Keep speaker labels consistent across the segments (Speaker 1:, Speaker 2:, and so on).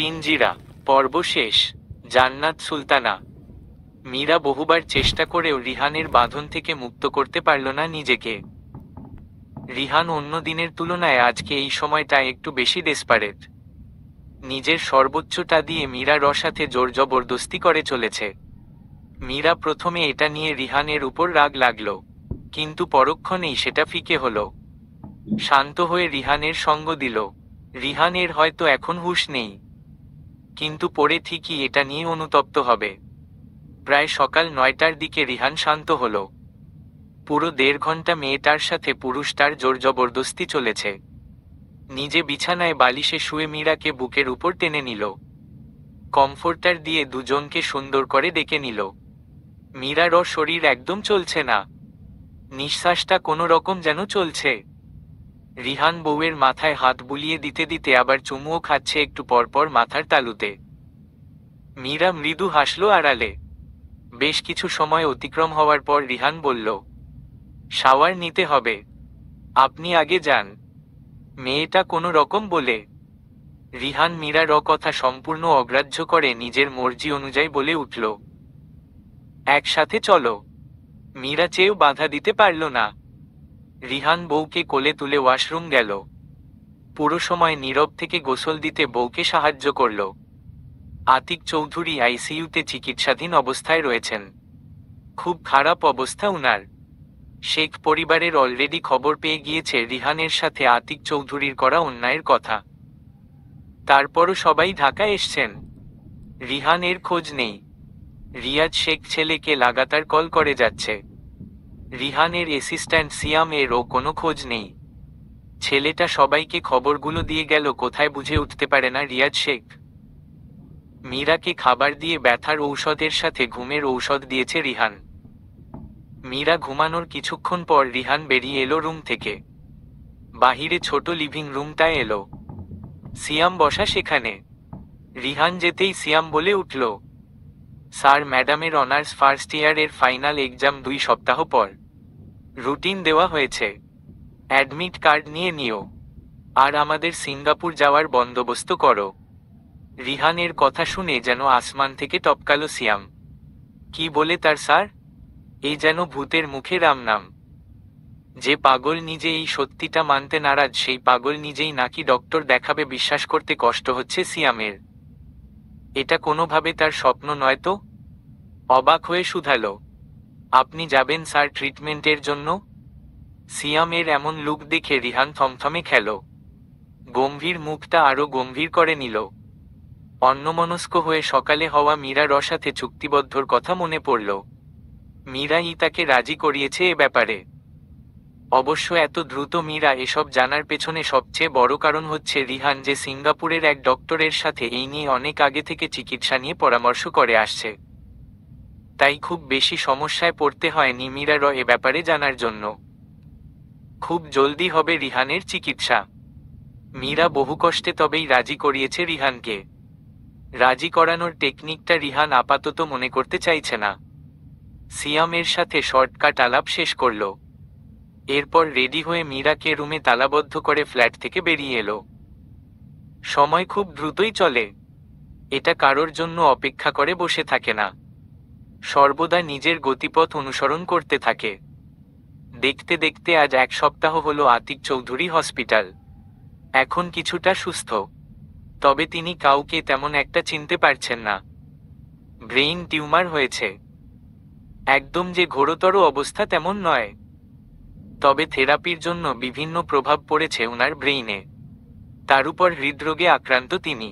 Speaker 1: পিঞ্জিরা পর্ব শেষ। জান্নাত সুলতানা। মীরা বহুবার চেষ্টা করেও রিহানের বাঁধন থেকে মুক্ত করতে পারল না নিজেকে। রিহান অন্য দিনের তুলনায় আজকে এই সময়টা একটু বেশি ডেসপারেট। নিজের সর্বোচ্চটা দিয়ে মীরার সাথে জোর জবরদস্তি করে চলেছে। মীরা প্রথমে এটা নিয়ে রিহানের উপর রাগ লাগল, কিন্তু পরক্ষণেই সেটা ফিকে হলো। শান্ত হয়ে রিহানের সঙ্গ দিল। রিহানের হয়তো এখন হুঁশ নেই, কিন্তু পরে ঠিকই এটা নিয়ে অনুতপ্ত হবে। প্রায় সকাল 9টার দিকে রিহান শান্ত হলো। পুরো 1.5 ঘন্টা মেয়েটার সাথে পুরুষটার জোর জবরদস্তি চলেছে। নিজে বিছানায় বালিশে শুয়ে মীরাকে বুকের উপর টেনে নিল। কমফোর্টার দিয়ে দুজনকে সুন্দর করে ডেকে নিল। মীরারও শরীর একদম চলছে না, নিঃশ্বাসটা কোনো রকম যেন চলছে। রিহান বউয়ের মাথায় হাত বুলিয়ে দিতে দিতে আবার চুমুও খাচ্ছে একটু পরপর মাথার তালুতে। মীরা মৃদু হাসল আড়ালে। বেশ কিছু সময় অতিক্রম হওয়ার পর রিহান বলল, শাওয়ার নিতে হবে, আপনি আগে যান। মেয়েটা কোনো রকম বলে। রিহান মীরার কথা সম্পূর্ণ অগ্রাহ্য করে নিজের মর্জি অনুযায়ী বলে উঠল, একসাথে চলো। মীরা চেয়েও বাধা দিতে পারল না। রিহান বউকে কোলে তুলে ওয়াশরুম গেল। পুরো সময় নীরব থেকে গোসল দিতে বউকে সাহায্য করল। আতিক চৌধুরী আইসিইউতে চিকিৎসাধীন অবস্থায় রয়েছেন। খুব খারাপ অবস্থা উনার। শেখ পরিবারের অলরেডি খবর পেয়ে গিয়েছে রিহানের সাথে আতিক চৌধুরীর করা অন্যায়ের কথা। তারপরও সবাই ঢাকা এসছেন। রিহানের খোঁজ নেই। রিয়াজ শেখ ছেলেকে লাগাতার কল করে যাচ্ছে। রিহানের অ্যাসিস্ট্যান্ট সিয়াম এরও কোনো খোঁজ নেই। ছেলেটা সবাইকে খবরগুলো দিয়ে গেল, কোথায় বুঝে উঠতে পারে না রিয়াজ শেখ। মীরাকে খাবার দিয়ে ব্যথার ঔষধের সাথে ঘুমের ঔষধ দিয়েছে রিহান। মীরা ঘুমানোর কিছুক্ষণ পর রিহান বেরিয়ে এলো রুম থেকে। বাহিরে ছোট লিভিং রুমটায় এলো। সিয়াম বসা সেখানে। রিহান যেতেই সিয়াম বলে উঠল, স্যার, ম্যাডামের অনার্স ফার্স্ট ইয়ারের ফাইনাল এক্সাম 2 সপ্তাহ পর। রুটিন দেওয়া হয়েছে, অ্যাডমিট কার্ড নিয়ে নিও, আর আমাদের সিঙ্গাপুর যাওয়ার বন্দোবস্ত করো। রিহানের কথা শুনে যেন আসমান থেকে টপকালো সিয়াম। কি বলে তার স্যার? এই যেন ভূতের মুখে রাম নাম। যে পাগল নিজে এই সত্যিটা মানতে নারাজ, সেই পাগল নিজেই নাকি ডক্টর দেখাবে, বিশ্বাস করতে কষ্ট হচ্ছে সিয়ামের। এটা কোনোভাবে তার স্বপ্ন নয় তো? অবাক হয়ে শুধালো, আপনি যাবেন স্যার ট্রিটমেন্টের জন্য? সিয়ামের এমন লুক দেখে রিহান থমথমে খেল। গম্ভীর মুখটা আরো গম্ভীর করে নিল। অন্যমনস্ক হয়ে সকালে হওয়া মীরার সাথে চুক্তিবদ্ধর কথা মনে পড়ল। মীরাই তাকে রাজি করিয়েছে এ ব্যাপারে। অবশ্য এত দ্রুত মীরা এসব জানার পেছনে সবচেয়ে বড় কারণ হচ্ছে রিহান যে সিঙ্গাপুরের এক ডক্টরের সাথে এই নিয়ে অনেক আগে থেকে চিকিৎসা নিয়ে পরামর্শ করে আসছে। তাই খুব বেশি সমস্যায় পড়তে হয়নি মীরারও এ ব্যাপারে জানার জন্য। খুব জলদি হবে রিহানের চিকিৎসা। মীরা বহু কষ্টে তবেই রাজি করিয়েছে রিহানকে। রাজি করানোর টেকনিকটা রিহান আপাতত মনে করতে চাইছে না। সিয়ামের সাথে শর্টকাট আলাপ শেষ করল। এরপর রেডি হয়ে মীরাকে রুমে তালাবদ্ধ করে ফ্ল্যাট থেকে বেরিয়ে এলো। সময় খুব দ্রুতই চলে। এটা কারোর জন্য অপেক্ষা করে বসে থাকে না, সর্বদা নিজের গতিপথ অনুসরণ করতে থাকে। দেখতে দেখতে আজ 1 সপ্তাহ হলো আতিক চৌধুরী হসপিটাল। এখন কিছুটা সুস্থ, তবে তিনি কাউকে তেমন একটা চিনতে পারছেন না। ব্রেইন টিউমার হয়েছে। একদম যে ঘোরতর অবস্থা তেমন নয়, তবে থেরাপির জন্য বিভিন্ন প্রভাব পড়েছে ওনার ব্রেইনে। তার উপর হৃদরোগে আক্রান্ত তিনি।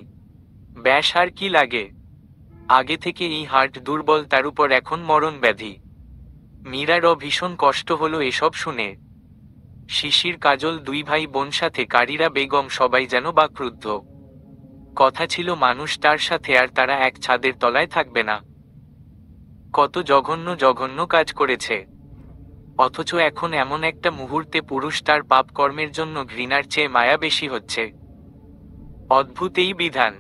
Speaker 1: ব্যাস আর কি লাগে? আগে থেকে এই হার্ট দুর্বল, তার উপর এখন মরণ ব্যাধি। মীরারও ভীষণ কষ্ট হলো এসব শুনে। শিশির, কাজল 2 ভাই বোন সাথে কারিরা বেগম সবাই যেন বাকরুদ্ধ। কথা ছিল মানুষ তার সাথে আর তারা এক ছাদের তলায় থাকবে না। কত জঘন্য জঘন্য কাজ করেছে, অথচ এখন এমন একটা মুহূর্তে পুরুষ তার পাপ কর্মের জন্য ঘৃণার চেয়ে মায়া বেশি হচ্ছে। অদ্ভুত এই বিধান।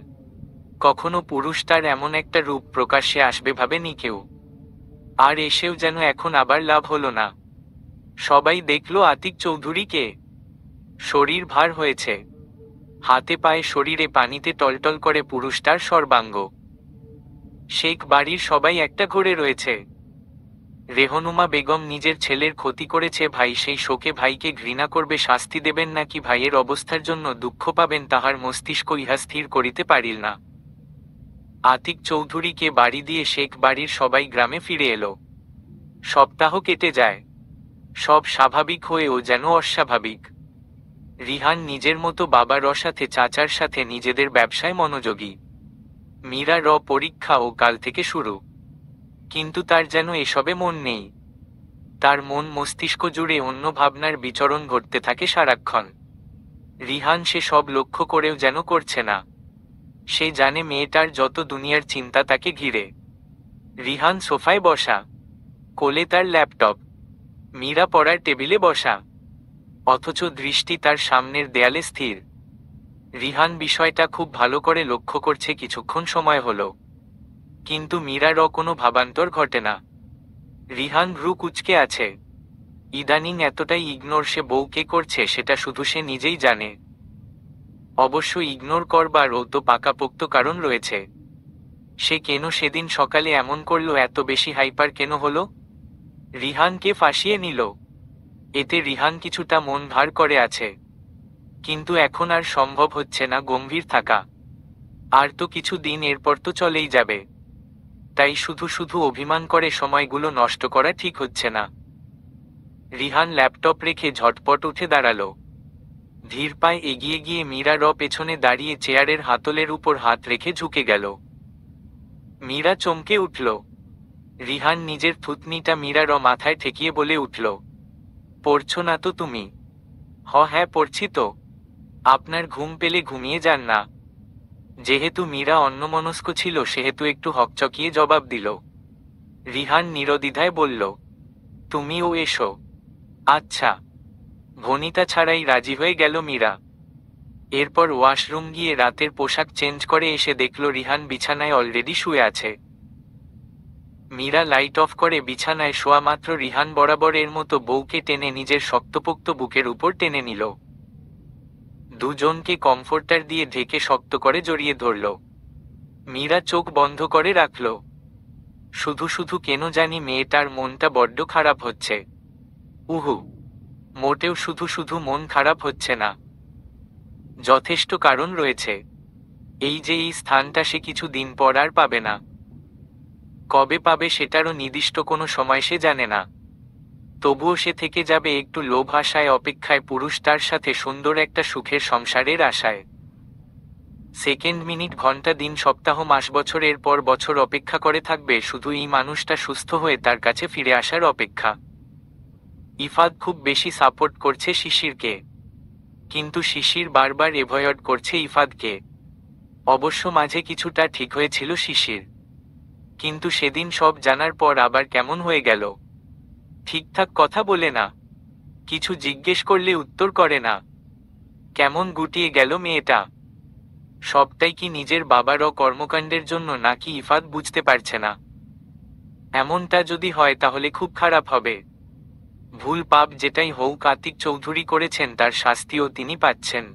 Speaker 1: কখনো পুরুষ তার এমন একটা রূপ প্রকাশ্যে আসবে ভাবেনি কেউ। আর এসেও যেন এখন আবার লাভ হলো না। সবাই দেখল আতিক চৌধুরীকে। শরীর ভার হয়েছে, হাতে পায়ে শরীরে পানিতে টলটল করে পুরুষটার সর্বাঙ্গ। শেখ বাড়ির সবাই একটা ঘরে রয়েছে। রেহনুমা বেগম নিজের ছেলের ক্ষতি করেছে ভাই, সেই শোকে ভাইকে ঘৃণা করবে, শাস্তি দেবেন নাকি ভাইয়ের অবস্থার জন্য দুঃখ পাবেন, তাহার মস্তিষ্ক ইহা স্থির করিতে পারিল না। আতিক চৌধুরীকে বাড়ি দিয়ে শেখ বাড়ির সবাই গ্রামে ফিরে এলো। সপ্তাহ কেটে যায়। সব স্বাভাবিক হয়েও যেন অস্বাভাবিক। রিহান নিজের মতো বাবার সাথে চাচার সাথে নিজেদের ব্যবসায় মনোযোগী। মীরার পরীক্ষা ও কাল থেকে শুরু, কিন্তু তার যেন এসবে মন নেই। তার মন মস্তিষ্ক জুড়ে অন্য ভাবনার বিচরণ ঘটতে থাকে সারাক্ষণ। রিহান সে সব লক্ষ্য করেও যেন করছে না। সে জানে মেয়েটার যত দুনিয়ার চিন্তা তাকে ঘিরে। রিহান সোফায় বসা, কোলে তার ল্যাপটপ, মীরা পড়ার টেবিলে বসা, অথচ দৃষ্টি তার সামনের দেয়ালে স্থির। রিহান বিষয়টা খুব ভালো করে লক্ষ্য করছে কিছুক্ষণ সময় হলো, কিন্তু মীরারও কোনো ভাবান্তর ঘটে না। রিহান ভ্রু কুঁচকে আছে। ইদানিং এতটাই ইগনোর সে বউকে করছে সেটা শুধু সে নিজেই জানে। অবশ্য ইগনোর করবারও তো পাকাপোক্ত কারণ রয়েছে। সে কেন সেদিন সকালে এমন করলো, এত বেশি হাইপার কেন হলো? রিহানকে ফাঁসিয়ে নিল। এতে রিহান কিছুটা মন ভার করে আছে, কিন্তু এখন আর সম্ভব হচ্ছে না গম্ভীর থাকা। আর তো কিছু দিন এরপর তো চলেই যাবে। তাই শুধু শুধু অভিমান করে সময়গুলো নষ্ট করা ঠিক হচ্ছে না। রিহান ল্যাপটপ রেখে ঝটপট উঠে দাঁড়ালো। ধীর পায়ে এগিয়ে গিয়ে মীরার পেছনে দাঁড়িয়ে চেয়ারের হাতলের উপর হাত রেখে ঝুঁকে গেল। মীরা চমকে উঠল। রিহান নিজের থুতনিটা মীরার মাথায় ঠেকিয়ে বলে উঠল, পড়ছো না তো তুমি? হ্যাঁ পড়ছি তো। আপনার ঘুম পেলে ঘুমিয়ে যান না? যেহেতু মীরা অন্যমনস্ক ছিল সেহেতু একটু হকচকিয়ে জবাব দিল। রিহান নিরদ্বিধায় বলল, তুমিও এসো। আচ্ছা। ভনিতা ছাড়াই রাজি হয়ে গেল মীরা। এরপর ওয়াশরুম গিয়ে রাতের পোশাক চেঞ্জ করে এসে দেখল রিহান বিছানায় অলরেডি শুয়ে আছে। মীরা লাইট অফ করে বিছানায় শোয়া মাত্র রিহান বরাবর এর মতো বউকে টেনে নিজের শক্তপোক্ত বুকের উপর টেনে নিল। দুজনকে কমফোর্টার দিয়ে ঢেকে শক্ত করে জড়িয়ে ধরল। মীরা চোখ বন্ধ করে রাখল। শুধু শুধু কেন জানি মেয়েটার মনটা বড্ড খারাপ হচ্ছে। উহু, মোটেও শুধু শুধু মন খারাপ হচ্ছে না। যথেষ্ট কারণ রয়েছে। এই যে এই স্থানটা সে কিছু দিন পর আর পাবে না। কবে পাবে সেটারও নির্দিষ্ট কোনো সময় সে জানে না। তবুও সে থেকে যাবে একটু লোভ আশায়, অপেক্ষায়, পুরুষটার সাথে সুন্দর একটা সুখের সংসারের আশায়। সেকেন্ড, মিনিট, ঘন্টা, দিন, সপ্তাহ, মাস, বছরের পর বছর অপেক্ষা করে থাকবে শুধু এই মানুষটা সুস্থ হয়ে তার কাছে ফিরে আসার অপেক্ষা। ইফাদ খুব বেশি সাপোর্ট করছে শিশিরকে, কিন্তু শিশির বারবার এভয়েড করছে ইফাদকে। অবশ্য মাঝে কিছুটা ঠিক হয়েছিল শিশির, কিন্তু সেদিন সব জানার পর আবার কেমন হয়ে গেল। ঠিকঠাক কথা বলে না, কিছু জিজ্ঞেস করলে উত্তর করে না। কেমন গুটিয়ে গেল মেয়েটা। সবটাই কি নিজের বাবারও কর্মকাণ্ডের জন্য নাকি ইফাদ বুঝতে পারছে না। এমনটা যদি হয় তাহলে খুব খারাপ হবে। ভুল পাপ যেটাই হোক আতিক চৌধুরী করেছেন তার শাস্তিও তিনি পাচ্ছেন।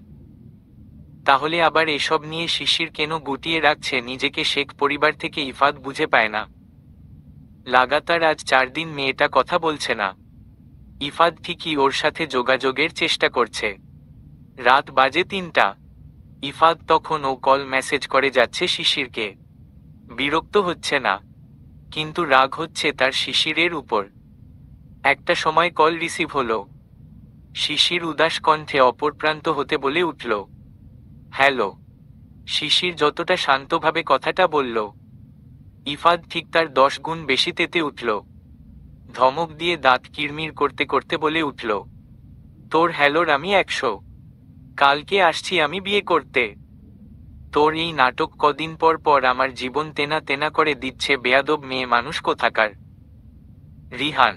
Speaker 1: তাহলে আবার এসব নিয়ে শিশির কেন গুটিয়ে রাখছে নিজেকে শেখ পরিবার থেকে ইফাদ বুঝে পায় না। লাগাতার আজ 4 দিন মেয়েটা কথা বলছে না। ইফাদ ঠিকই ওর সাথে যোগাযোগের চেষ্টা করছে। রাত বাজে 3টা। ইফাদ তখন ও কল মেসেজ করে যাচ্ছে শিশিরকে। বিরক্ত হচ্ছে না, কিন্তু রাগ হচ্ছে তার শিশিরের উপর। একটা সময় কল রিসিভ হলো। শিশির উদাস কণ্ঠে অপর প্রান্ত হতে বলে উঠল, হ্যালো। শিশির যতটা শান্তভাবে কথাটা বলল, ইফাদ ঠিক তার 10 গুণ বেশি তেতে উঠল। ধমক দিয়ে দাঁত কিরমির করতে করতে বলে উঠল, তোর হ্যালোর আমি 100। কালকে আসছি আমি বিয়ে করতে। তোর এই নাটক কদিন পর পর আমার জীবন তেনা তেনা করে দিচ্ছে, বেয়াদব মেয়ে মানুষ কোথাকার। রিহান।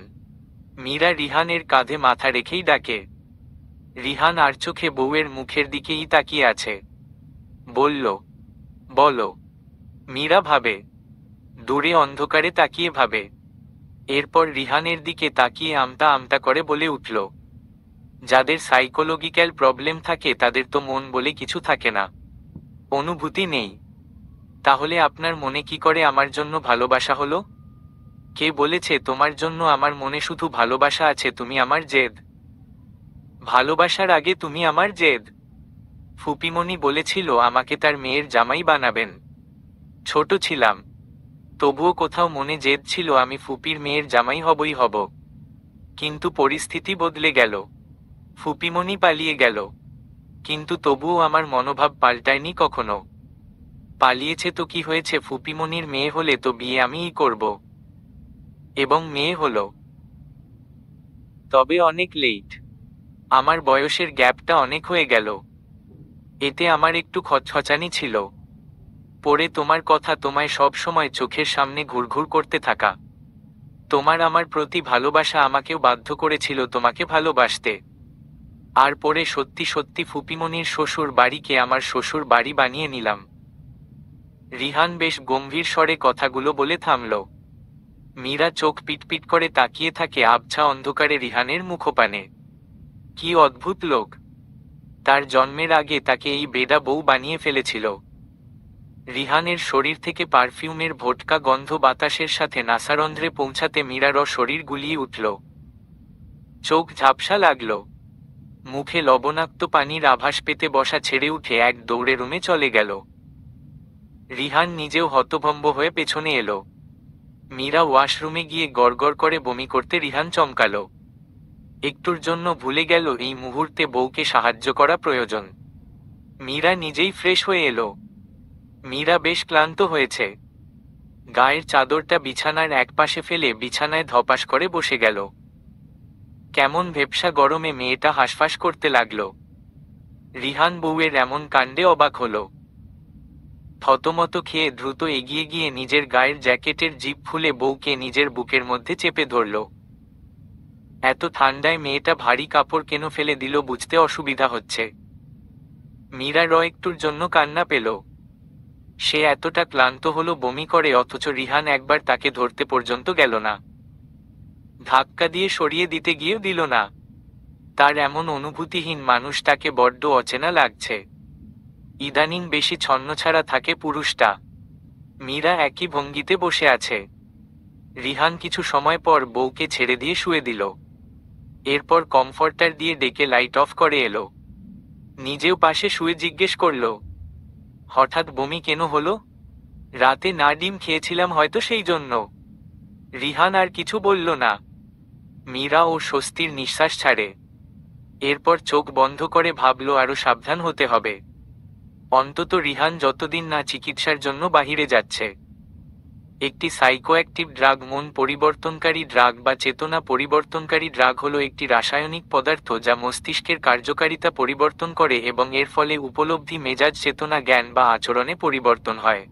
Speaker 1: মীরা রিহানের কাঁধে মাথা রেখেই ডাকে। রিহান আর চোখে বউয়ের মুখের দিকেই তাকিয়ে আছে। বলল, বলো। মীরা ভাবে, দূরে অন্ধকারে তাকিয়ে ভাবে। এরপর রিহানের দিকে তাকিয়ে আমতা আমতা করে বলে উঠল, যাদের সাইকোলজিক্যাল প্রবলেম থাকে তাদের তো মন বলে কিছু থাকে না, অনুভূতি নেই। তাহলে আপনার মনে কি করে আমার জন্য ভালোবাসা হলো? কে বলেছে তোমার জন্য আমার মনে শুধু ভালোবাসা আছে? তুমি আমার জেদ। ভালোবাসার আগে তুমি আমার জেদ। ফুপিমণি বলেছিল আমাকে তার মেয়ের জামাই বানাবেন। ছোট ছিলাম, তবুও কোথাও মনে জেদ ছিল আমি ফুপির মেয়ের জামাই হবই হব। কিন্তু পরিস্থিতি বদলে গেল, ফুপিমণি পালিয়ে গেল, কিন্তু তবুও আমার মনোভাব পাল্টায়নি কখনো। পালিয়েছে তো কি হয়েছে, ফুপিমণির মেয়ে হলে তো বিয়ে আমিই করব। এবং মেয়ে হলো, তবে অনেক লেট। আমার বয়সের গ্যাপটা অনেক হয়ে গেল। এতে আমার একটু খচখচানি ছিল। পরে তোমার কথা, তোমায় সব সময় চোখের সামনে ঘুরঘুর করতে থাকা। তোমার আমার প্রতি ভালোবাসা আমাকেও বাধ্য করেছিল তোমাকে ভালোবাসতে। আর পরে সত্যি সত্যি ফুপিমণির শ্বশুর বাড়িকে আমার শ্বশুর বাড়ি বানিয়ে নিলাম। রিহান বেশ গম্ভীর স্বরে কথাগুলো বলে থামল। মীরা চোখ পিটপিট করে তাকিয়ে থাকে আবছা অন্ধকারে রিহানের মুখপানে। কি অদ্ভুত লোক! তার জন্মের আগে তাকে এই বেডা বউ বানিয়ে ফেলেছিল। রিহানের শরীর থেকে পারফিউমের ভোটকা গন্ধ বাতাসের সাথে নাসারন্ধ্রে পৌঁছাতে মীরারও শরীর গুলিয়ে উঠল। চোখ ঝাপসা লাগল। মুখে লবণাক্ত পানির আভাস পেতে বসা ছেড়ে উঠে এক দৌড়ে রুমে চলে গেল। রিহান নিজেও হতভম্ব হয়ে পেছনে এলো। মীরা ওয়াশরুমে গিয়ে গড়গড় করে বমি করতে রিহান চমকাল। একটুর জন্য ভুলে গেল এই মুহূর্তে বউকে সাহায্য করা প্রয়োজন। মীরা নিজেই ফ্রেশ হয়ে এলো। মীরা বেশ ক্লান্ত হয়েছে। গায়ের চাদরটা বিছানার একপাশে ফেলে বিছানায় ধপাস করে বসে গেল। কেমন ভেপসা গরমে মেয়েটা হাঁসফাঁস করতে লাগল। রিহান বউয়ের এমন কাণ্ডে অবাক হল। থতমত খেয়ে দ্রুত এগিয়ে গিয়ে নিজের গায়ের জ্যাকেটের জিপ খুলে বউকে নিজের বুকের মধ্যে চেপে ধরল। এত ঠান্ডায় মেয়েটা ভারী কাপড় কেন ফেলে দিল বুঝতে অসুবিধা হচ্ছে। মীরা একটুর জন্য কান্না পেল। সে এতটা ক্লান্ত হলো বমি করে, অথচ রিহান একবার তাকে ধরতে পর্যন্ত গেল না। ধাক্কা দিয়ে সরিয়ে দিতে গিয়েও দিল না। তার এমন অনুভূতিহীন মানুষটাকে বড্ড অচেনা লাগছে। ইদানিং বেশি ছন্নছাড়া থাকে পুরুষটা। মীরা একই ভঙ্গিতে বসে আছে। রিহান কিছু সময় পর বউকে ছেড়ে দিয়ে শুয়ে দিল। এরপর কমফর্টার দিয়ে ডেকে লাইট অফ করে এলো। নিজেও পাশে শুয়ে জিজ্ঞেস করল, হঠাৎ বমি কেন হলো? রাতে না ডিম খেয়েছিলাম হয়তো সেই জন্য। রিহান আর কিছু বলল না। মীরা ও স্বস্তির নিঃশ্বাস ছাড়ে। এরপর চোখ বন্ধ করে ভাবল আরো সাবধান হতে হবে। অন্তত রিহান যতদিন না চিকিৎসার জন্য বাহিরে যাচ্ছে। একটি সাইকোঅ্যাক্টিভ ড্রাগ, মন পরিবর্তনকারী ড্রাগ বা চেতনা পরিবর্তনকারী ড্রাগ হলো একটি রাসায়নিক পদার্থ যা মস্তিষ্কের কার্যকারিতা পরিবর্তন করে এবং এর ফলে উপলব্ধি, মেজাজ, চেতনা, জ্ঞান বা আচরণে পরিবর্তন হয়।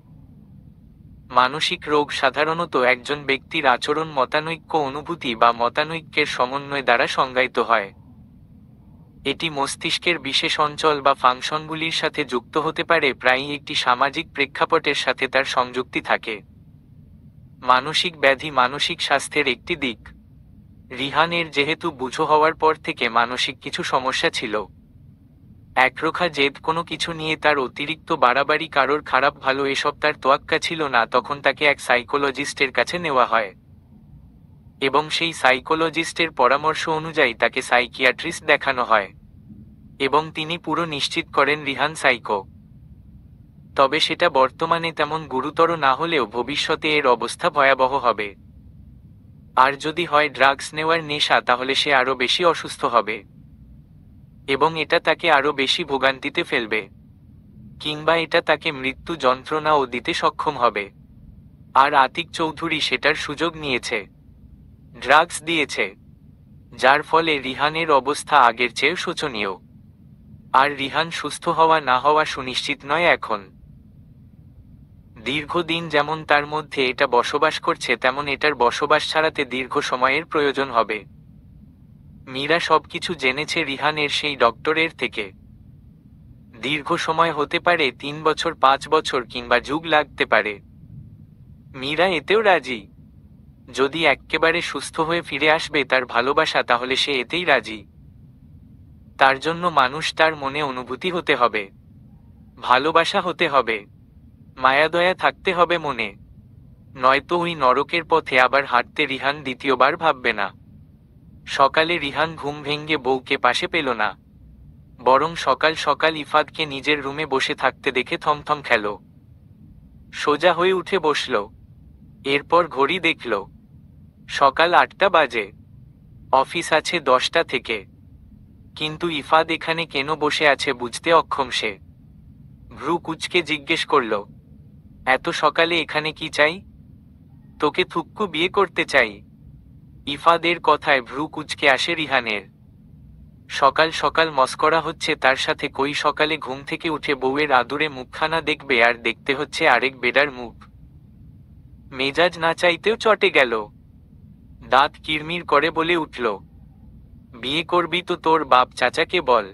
Speaker 1: মানসিক রোগ সাধারণত একজন ব্যক্তির আচরণ, মতানৈক্য, অনুভূতি বা মতানৈক্যের সমন্বয় দ্বারা সংজ্ঞায়িত হয়। এটি মস্তিষ্কের বিশেষ অঞ্চল বা ফাংশনগুলির সাথে যুক্ত হতে পারে, প্রায়ই একটি সামাজিক প্রেক্ষাপটের সাথে তার সংযুক্তি থাকে। মানসিক ব্যাধি মানসিক স্বাস্থ্যের একটি দিক। রিহানের যেহেতু বুঝো হওয়ার পর থেকে মানসিক কিছু সমস্যা ছিল। একরোখা জেদ, কোনো কিছু নিয়ে তার অতিরিক্ত বাড়াবাড়ি, কারোর খারাপ ভালো এসব তার তোয়াক্কা ছিল না, তখন তাকে এক সাইকোলজিস্টের কাছে নেওয়া হয় এবং সেই সাইকোলজিস্টের পরামর্শ অনুযায়ী তাকে সাইকিয়াট্রিস্ট দেখানো হয় এবং তিনি পুরো নিশ্চিত করেন রিহান সাইকো। তবে সেটা বর্তমানে তেমন গুরুতর না হলেও ভবিষ্যতে এর অবস্থা ভয়াবহ হবে। আর যদি হয় ড্রাগস নেওয়ার নেশা, তাহলে সে আরও বেশি অসুস্থ হবে এবং এটা তাকে আরও বেশি ভোগান্তিতে ফেলবে, কিংবা এটা তাকে মৃত্যু যন্ত্রণাও দিতে সক্ষম হবে। আর আতিক চৌধুরী সেটার সুযোগ নিয়েছে, ড্রাগস দিয়েছে, যার ফলে রিহানের অবস্থা আগের চেয়েও শোচনীয়। আর রিহান সুস্থ হওয়া না হওয়া সুনিশ্চিত নয় এখন। দীর্ঘদিন যেমন তার মধ্যে এটা বসবাস করছে, তেমন এটার বসবাস ছাড়াতে দীর্ঘ সময়ের প্রয়োজন হবে। মীরা সবকিছু জেনেছে রিহানের সেই ডক্টরের থেকে। দীর্ঘ সময় হতে পারে, 3 বছর, 5 বছর কিংবা যুগ লাগতে পারে। মীরা এতেও রাজি। যদি এক্কেবারে সুস্থ হয়ে ফিরে আসবে তার ভালোবাসা, তাহলে সে এতেই রাজি। তার জন্য মানুষ তার মনে অনুভূতি হতে হবে, ভালোবাসা হতে হবে, মায়াদয়া থাকতে হবে মনে। নয়তো ওই নরকের পথে আবার হাঁটতে রিহান দ্বিতীয়বার ভাববে না। সকালে রিহান ঘুম ভেঙে বউকে পাশে পেল না, বরং সকাল সকাল ইফাদকে নিজের রুমে বসে থাকতে দেখে থমথম খেল। সোজা হয়ে উঠে বসল। এরপর ঘড়ি দেখল, সকাল 8টা বাজে। অফিস আছে 10টা থেকে। কিন্তু ইফাদ এখানে কেন বসে আছে বুঝতে অক্ষম সে। ভ্রু কুঁচকে জিজ্ঞেস করল, এত সকালে এখানে কি চাই? তোকে থুক্কু বিয়ে করতে চাই। ইফাদের কথায় ভ্রু কুঁচকে আসে রিহানের। সকাল সকাল মস্করা হচ্ছে তার সাথে, কই সকালে ঘুম থেকে উঠে বউয়ের আদুরে মুখখানা দেখবে আর দেখতে হচ্ছে আরেক বেডার মুখ। মেজাজ না চাইতেও চটে গেল। দাঁত কিরমির করে বলে উঠল, বিয়ে করবি তো তোর বাপ চাচাকে বল।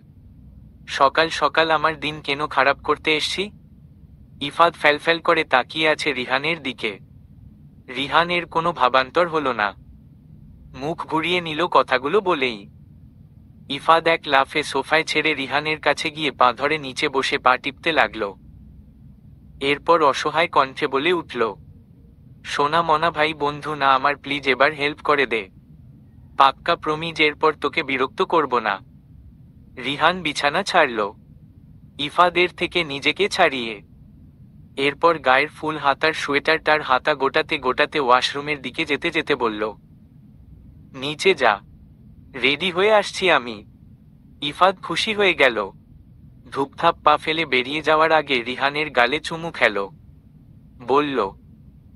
Speaker 1: সকাল সকাল আমার দিন কেন খারাপ করতে এসছি? ইফাদ ফ্যালফ্যাল করে তাকিয়ে আছে রিহানের দিকে। রিহানের কোনো ভাবান্তর হলো না, মুখ ঘুরিয়ে নিল কথাগুলো বলেই। ইফাদ এক লাফে সোফায় ছেড়ে রিহানের কাছে গিয়ে পা ধরে নিচে বসে পা টিপতে লাগল। এরপর অসহায় কণ্ঠে বলে উঠল, সোনা মনা ভাই বন্ধু না আমার, প্লিজ এবার হেল্প করে দে। পাক্কা প্রমিজ এরপর তোকে বিরক্ত করব না। রিহান বিছানা ছাড়ল, ইফাদের থেকে নিজেকে ছাড়িয়ে। এরপর গায়ের ফুল হাতার সোয়েটারটার হাতা গোটাতে গোটাতে ওয়াশরুমের দিকে যেতে যেতে বলল, নিচে যা, রেডি হয়ে আসছি আমি। ইফাদ খুশি হয়ে গেল। ধূপধাপ পা ফেলে বেরিয়ে যাওয়ার আগে রিহানের গালে চুমু খেল। বলল,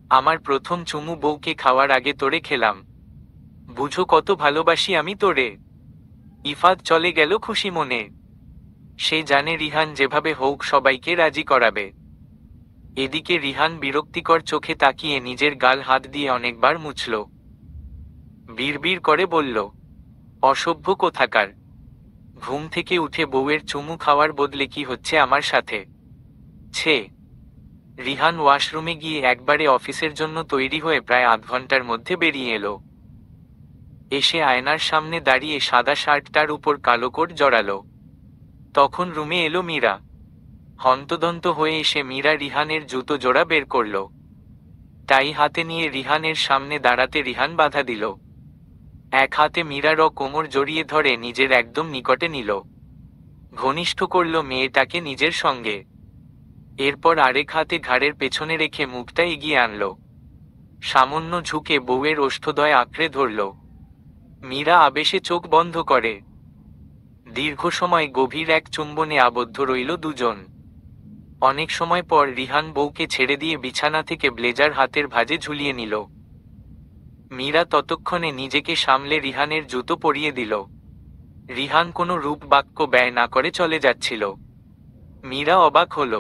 Speaker 1: আমার প্রথম চুমু বউকে খাওয়ার আগে তোরে খেলাম, বুঝো কত ভালোবাসি আমি তোরে। ইফাদ চলে গেল খুশি মনে। সে জানে রিহান যেভাবে হোক সবাইকে রাজি করাবে। এদিকে রিহান বিরক্তিকর চোখে তাকিয়ে নিজের গাল হাত দিয়ে অনেকবার মুছল। বিড়বিড় করে বলল, অসভ্য কোথাকার। ঘুম থেকে উঠে বউয়ের চুমু খাওয়ার বদলে কি হচ্ছে আমার সাথে? ছে। রিহান ওয়াশরুমে গিয়ে একবারে অফিসের জন্য তৈরি হয়ে প্রায় আধ ঘন্টার মধ্যে বেরিয়ে এলো। এসে আয়নার সামনে দাঁড়িয়ে সাদা শার্টটার উপর কালো কোট জড়ালো। তখন রুমে এলো মীরা। হন্তদন্ত হয়ে এসে মীরা রিহানের জুতো জোড়া বের করল। টাই হাতে নিয়ে রিহানের সামনে দাঁড়াতে রিহান বাধা দিল। এক হাতে মীরার কোমর জড়িয়ে ধরে নিজের একদম নিকটে নিল, ঘনিষ্ঠ করল মেয়েটাকে নিজের সঙ্গে। এরপর আরেক হাতে ঘাড়ের পেছনে রেখে মুখটা এগিয়ে আনল। সামান্য ঝুঁকে বউয়ের ওষ্ঠদ্বয় আঁকড়ে ধরল। মীরা আবেশে চোখ বন্ধ করে। দীর্ঘ সময় গভীর এক চুম্বনে আবদ্ধ রইল দুজন। অনেক সময় পর রিহান বউকে ছেড়ে দিয়ে বিছানা থেকে ব্লেজার হাতের ভাঁজে ঝুলিয়ে নিল। মীরা ততক্ষণে নিজেকে সামলে রিহানের জুতো পরিয়ে দিল। রিহান কোনো রূপ বাক্য ব্যয় না করে চলে যাচ্ছিল। মীরা অবাক হল,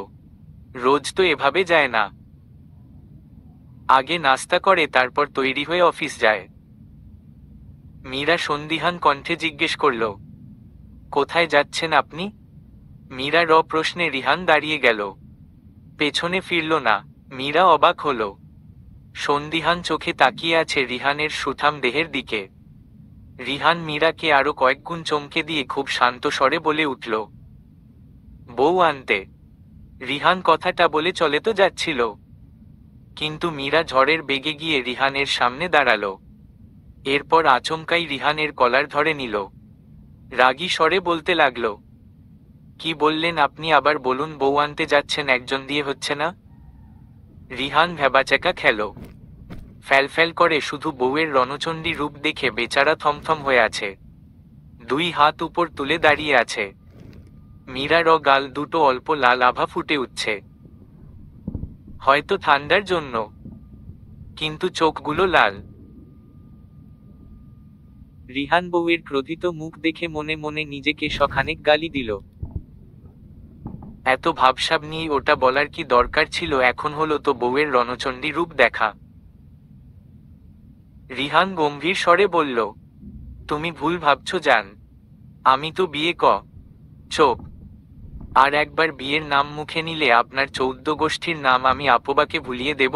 Speaker 1: রোজ তো এভাবে যায় না। আগে নাস্তা করে তারপর তৈরি হয়ে অফিস যায়। মীরা সন্দিহান কণ্ঠে জিজ্ঞেস করল, কোথায় যাচ্ছেন আপনি? মীরার প্রশ্নে রিহান দাঁড়িয়ে গেল, পেছনে ফিরল না। মীরা অবাক হল, সন্দিহান চোখে তাকিয়ে আছে রিহানের সুঠাম দেহের দিকে। রিহান মীরাকে আরো কয়েকগুণ চমকে দিয়ে খুব শান্ত স্বরে বলে উঠল, বউ আনতে। রিহান কথাটা বলে চলে তো যাচ্ছিল, কিন্তু মীরা ঝড়ের বেগে গিয়ে রিহানের সামনে দাঁড়ালো। এরপর আচমকাই রিহানের কলার ধরে নিল। রাগী স্বরে বলতে লাগলো, কি বললেন আপনি? আবার বলুন। বউ আনতে যাচ্ছেন, একজন দিয়ে হচ্ছে না? রিহান ভ্যাবাচ্যাকা খেল। ফ্যালফ্যাল করে শুধু বউয়ের রণচণ্ডী রূপ দেখে বেচারা থমথম হয়ে আছে। দুই হাত উপর তুলে দাঁড়িয়ে আছে। মীরার গাল দুটো অল্প লাল আভা ফুটে উঠছে, হয়তো ঠান্ডার জন্য, কিন্তু চোখগুলো লাল। রিহান বউয়ের ক্রোধিত মুখ দেখে মনে মনে নিজেকে শখানেক গালি দিল। এত ভাবসাব নিয়ে ওটা বলার কি দরকার ছিল? এখন হলো তো বউয়ের রণচণ্ডী রূপ দেখা। রিহান গম্ভীর স্বরে বলল, তুমি ভুল ভাবছো জান, আমি তো বিয়ে চোপ। আর একবার বিয়ের নাম মুখে নিলে আপনার 14 গোষ্ঠীর নাম আমি আপোবাকে ভুলিয়ে দেব।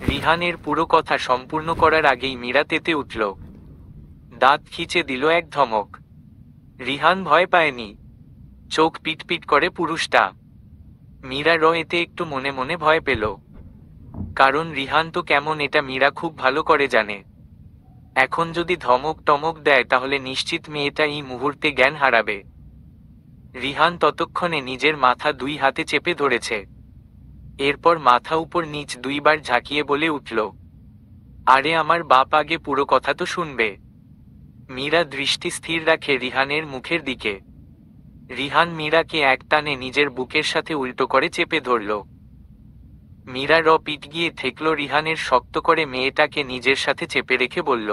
Speaker 1: রিহানের পুরো কথা সম্পূর্ণ করার আগেই মীরা তেতে উঠল। দাঁত খিচে দিল এক ধমক। রিহান ভয় পায়নি। চোখ পিটপিট করে পুরুষটা। মীরা এতে একটু মনে মনে ভয় পেল। কারণ রিহান তো কেমন এটা মীরা খুব ভালো করে জানে। এখন যদি ধমক টমক দেয় তাহলে নিশ্চিত মেয়েটা এই মুহূর্তে জ্ঞান হারাবে। রিহান ততক্ষণে নিজের মাথা দুই হাতে চেপে ধরেছে। এরপর মাথা উপর নিচ দুইবার ঝাঁকিয়ে বলে উঠল, আরে আমার বাপ, আগে পুরো কথা তো শুনবে। মীরা দৃষ্টি স্থির রাখে রিহানের মুখের দিকে। রিহান মীরাকে এক টানে নিজের বুকের সাথে উল্টো করে চেপে ধরল। মীরা পিঠ গিয়ে ঠেকল রিহানের শক্ত করে মেয়েটাকে নিজের সাথে চেপে রেখে বলল,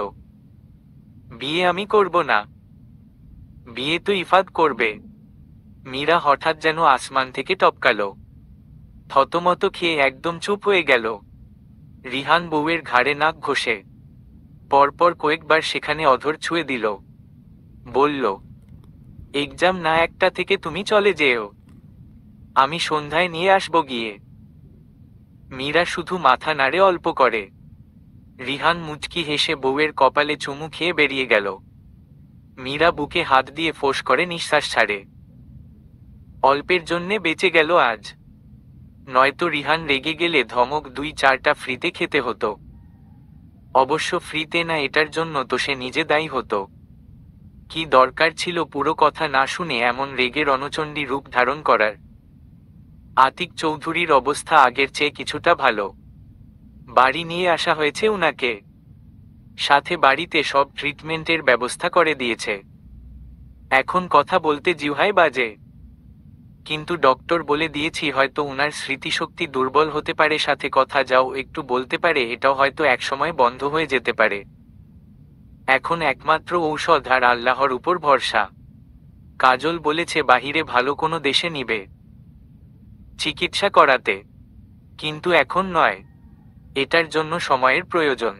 Speaker 1: বিয়ে আমি করব না। বিয়ে তো ইফাদ করবে। মীরা হঠাৎ যেন আসমান থেকে টপকালো। থতমত খেয়ে একদম চুপ হয়ে গেল। রিহান বউয়ের ঘাড়ে নাক ঘষে পরপর কয়েকবার সেখানে অধর ছুঁয়ে দিল। বলল, এক্সাম না একটা থেকে তুমি চলে যেও, আমি সন্ধ্যায় নিয়ে আসব গিয়ে। মীরা শুধু মাথা নাড়ে অল্প করে। রিহান মুচকি হেসে বউয়ের কপালে চুমু খেয়ে বেরিয়ে গেল। মীরা বুকে হাত দিয়ে ফোঁস করে নিঃশ্বাস ছাড়ে। অল্পের জন্যে বেঁচে গেল আজ, নয়তো রিহান রেগে গেলে ধমক 2-4টা ফ্রিতে খেতে হতো। অবশ্য ফ্রিতে না, এটার জন্য তো সে নিজে দায়ী হতো। কি দরকার ছিল পুরো কথা না শুনে এমন রেগে রণচণ্ডী রূপ ধারণ করার? আতিক চৌধুরীর অবস্থা আগের চেয়ে কিছুটা ভালো। বাড়ি নিয়ে আসা হয়েছে উনাকে, সাথে বাড়িতে সব ট্রিটমেন্টের ব্যবস্থা করে দিয়েছে। এখন কথা বলতে জিহ্বায় বাজে, কিন্তু ডক্টর বলে দিয়েছি হয়তো উনার স্মৃতিশক্তি দুর্বল হতে পারে, সাথে কথা যাও একটু বলতে পারে, এটাও হয়তো একসময় বন্ধ হয়ে যেতে পারে। এখন একমাত্র ঔষধ আর আল্লাহর উপর ভরসা। কাজল বলেছে বাহিরে ভালো কোনো দেশে নিবে চিকিৎসা করাতে, কিন্তু এখন নয়, এটার জন্য সময়ের প্রয়োজন।